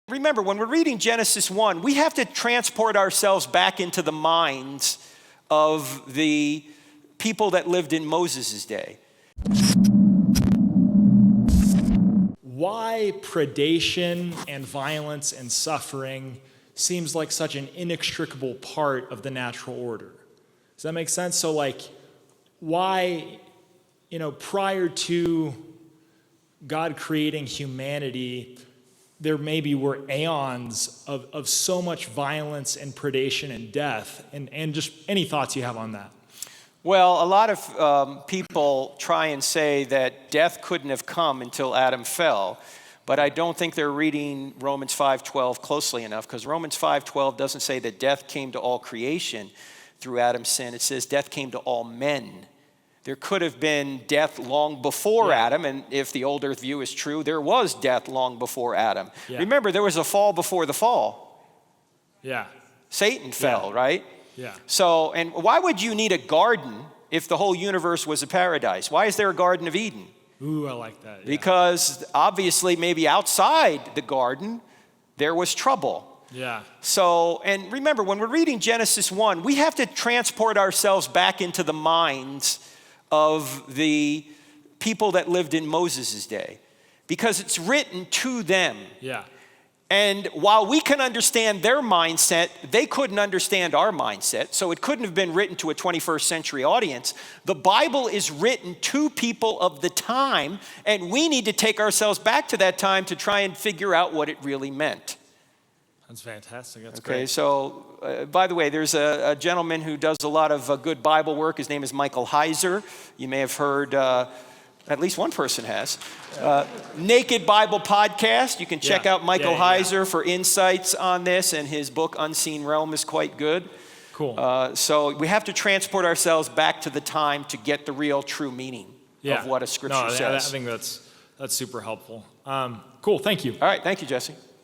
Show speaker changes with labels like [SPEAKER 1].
[SPEAKER 1] Remember, when we're reading Genesis 1, we have to transport ourselves back into the minds of the people that lived in Moses' day.
[SPEAKER 2] Why predation and violence and suffering seems like such an inextricable part of the natural order. Does that make sense? So why, prior to God creating humanity, there maybe were aeons of so much violence and predation and death, and just any thoughts you have on that?
[SPEAKER 1] Well, a lot of people try and say that death couldn't have come until Adam fell, but I don't think they're reading Romans 5:12 closely enough, because Romans 5:12 doesn't say that death came to all creation through Adam's sin. It says death came to all men. There could have been death long before Adam, and if the old earth view is true, there was death long before Adam. Yeah. Remember, there was a fall before the fall.
[SPEAKER 2] Yeah.
[SPEAKER 1] Satan fell, right?
[SPEAKER 2] Yeah.
[SPEAKER 1] So, and why would you need a garden if the whole universe was a paradise? Why is there a Garden of Eden?
[SPEAKER 2] Ooh, I like that. Yeah.
[SPEAKER 1] Because obviously maybe outside the garden, there was trouble.
[SPEAKER 2] Yeah.
[SPEAKER 1] So, and remember, when we're reading Genesis 1, we have to transport ourselves back into the minds of the people that lived in Moses' day, because it's written to them.
[SPEAKER 2] Yeah.
[SPEAKER 1] And while we can understand their mindset, they couldn't understand our mindset, so it couldn't have been written to a 21st century audience. The Bible is written to people of the time, and we need to take ourselves back to that time to try and figure out what it really meant.
[SPEAKER 2] That's fantastic. That's
[SPEAKER 1] great.
[SPEAKER 2] Great.
[SPEAKER 1] So, by the way, there's a gentleman who does a lot of good Bible work. His name is 𝗦𝗨𝗣𝗒𝗍. You may have heard, at least one person has. Naked Bible Podcast. You can check out 𝗦𝗨𝗣𝗒𝗍 for insights on this, and his book Unseen Realm is quite good.
[SPEAKER 2] Cool.
[SPEAKER 1] So we have to transport ourselves back to the time to get the real true meaning of what a scripture says.
[SPEAKER 2] I think that's super helpful. Cool. Thank you.
[SPEAKER 1] All right. Thank you, Jesse.